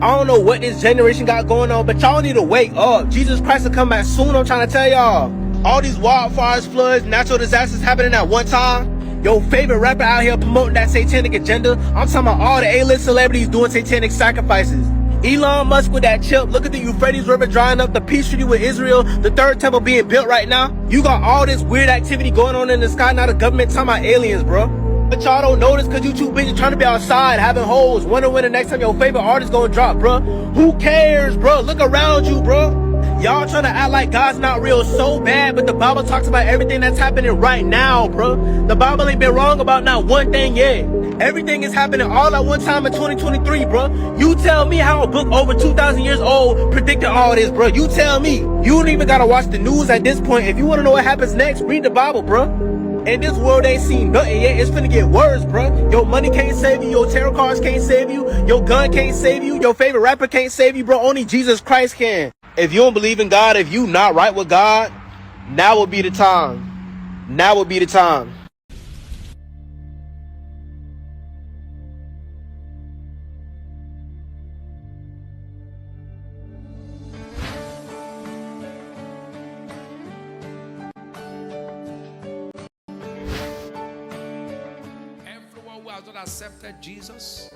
I don't know what this generation got going on, but y'all need to wake up. Jesus Christ will come back soon, I'm trying to tell y'all. All these wildfires, floods, natural disasters happening at one time. Your favorite rapper out here promoting that satanic agenda. I'm talking about all the A-list celebrities doing satanic sacrifices. Elon Musk with that chip. Look at the Euphrates River drying up, the peace treaty with Israel, the third temple being built right now. You got all this weird activity going on in the sky. Now the government talking about aliens, bro. But y'all don't notice because you too busy trying to be outside, having hoes, wondering when the next time your favorite artist gonna drop, bro. Who cares, bro? Look around you, bro. Y'all trying to act like God's not real so bad, but the Bible talks about everything that's happening right now, bro. The Bible ain't been wrong about not one thing yet. Everything is happening all at one time in 2023, bro. You tell me how a book over 2,000 years old predicted all this, bro. You tell me. You don't even gotta watch the news at this point. If you wanna know what happens next, read the Bible, bro. And this world ain't seen nothing yet. It's finna get worse, bro. Your money can't save you. Your tarot cards can't save you. Your gun can't save you. Your favorite rapper can't save you, bro. Only Jesus Christ can. If you don't believe in God, if you not right with God, now would be the time. Now would be the time. Everyone who has not accepted Jesus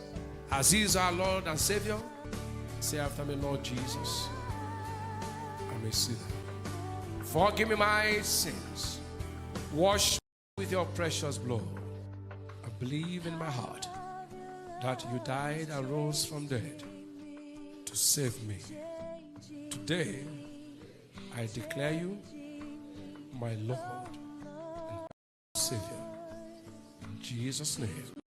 as He is our Lord and Savior, say after me, Lord Jesus, I'm a sinner. Forgive me my sins. Wash me with your precious blood. I believe in my heart that you died and rose from dead to save me. Today, I declare you my Lord and Savior. In Jesus' name.